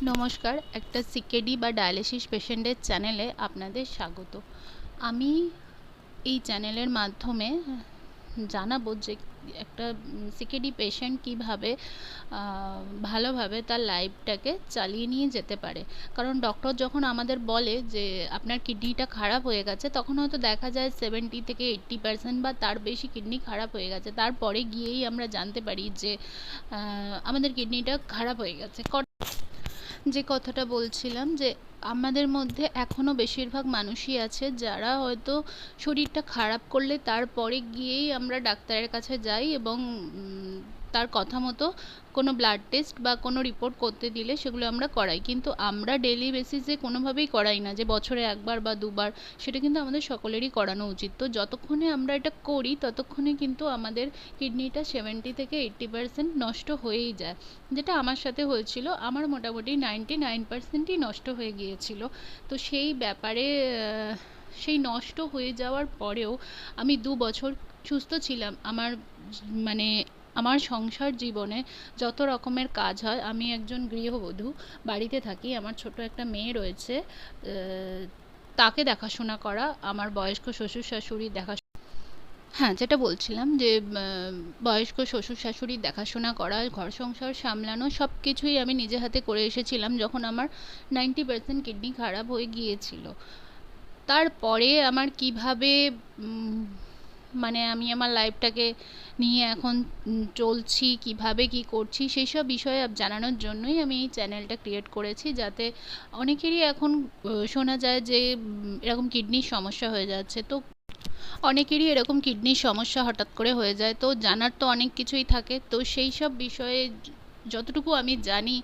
নমস্কার, একটা সিকেডি বা ডায়ালিসিস পেশেন্টের চ্যানেলে আপনাদের স্বাগত। আমি এই চ্যানেলের মাধ্যমে জানাবো যে একটা সিকেডি পেশেন্ট কীভাবে ভালোভাবে তার লাইফটাকে চালিয়ে নিয়ে যেতে পারে। কারণ ডক্টর যখন আমাদের বলে যে আপনার কিডনিটা খারাপ হয়ে গেছে, তখন হয়তো দেখা যায় 70 থেকে 80% বা তার বেশি কিডনি খারাপ হয়ে গেছে। তারপরে গিয়েই আমরা জানতে পারি যে আমাদের কিডনিটা খারাপ হয়ে গেছে। যে কথাটা বলছিলাম যে আমাদের মধ্যে এখনও বেশিরভাগ মানুষই আছে যারা হয়তো শরীরটা খারাপ করলে তারপরে গিয়েই আমরা ডাক্তারের কাছে যাই এবং তার কথা মতো কোনো ব্লাড টেস্ট বা কোনো রিপোর্ট করতে দিলে সেগুলো আমরা করাই, কিন্তু আমরা ডেইলি বেসিসে কোনোভাবেই করাই না যে বছরে একবার বা দুবার। সেটা কিন্তু আমাদের সকলেরই করানো উচিত। তো যতক্ষণে আমরা এটা করি ততক্ষণে কিন্তু আমাদের কিডনিটা 70 থেকে 80% নষ্ট হয়েই যায়, যেটা আমার সাথে হয়েছিল। আমার মোটামুটি 99%ই নষ্ট হয়ে গিয়েছিল। তো সেই ব্যাপারে সেই নষ্ট হয়ে যাওয়ার পরেও আমি 2 বছর সুস্থ ছিলাম। মানে আমার সংসার জীবনে যত রকমের কাজ হয়, আমি একজন গৃহবধূ, বাড়িতে থাকি, আমার ছোট একটা মেয়ে রয়েছে, তাকে দেখাশোনা করা, আমার বয়স্ক শ্বশুর শাশুড়ি হ্যাঁ, যেটা বলছিলাম যে বয়স্ক শ্বশুর শাশুড়ির দেখাশোনা করা, ঘর সংসার সামলানো, সব কিছুই আমি নিজে হাতে করে এসেছিলাম যখন আমার 90% কিডনি খারাপ হয়ে গিয়েছিল। তারপরে আমার কিভাবে মানে আমি আমার লাইফটাকে নিয়ে এখন চলছি, কিভাবে কি করছি, সেই সব বিষয়ে জানানোর জন্যই আমি এই চ্যানেলটা ক্রিয়েট করেছি, যাতে অনেকেরই এখন শোনা যায় যে এরকম কিডনির সমস্যা হয়ে যাচ্ছে। তো অনেকেরই এরকম কিডনির সমস্যা হঠাৎ করে হয়ে যায়, তো জানার তো অনেক কিছুই থাকে। তো সেই সব বিষয়ে যতটুকু আমি জানি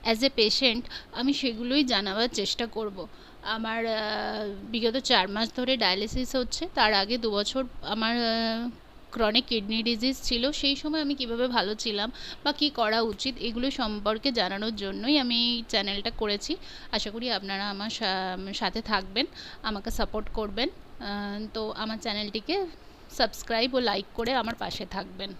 অ্যাজ এ পেশেন্ট, আমি সেগুলোই জানাবার চেষ্টা করব। আমার বিগত 4 মাস ধরে ডায়ালিসিস হচ্ছে। তার আগে 2 বছর আমার ক্রনিক কিডনি ডিজিজ ছিল। সেই সময় আমি কিভাবে ভালো ছিলাম বা কী করা উচিত, এগুলো সম্পর্কে জানানোর জন্যই আমি এই চ্যানেলটা করেছি। আশা করি আপনারা আমার সাথে থাকবেন, আমাকে সাপোর্ট করবেন। তো আমার চ্যানেলটিকে সাবস্ক্রাইব ও লাইক করে আমার পাশে থাকবেন।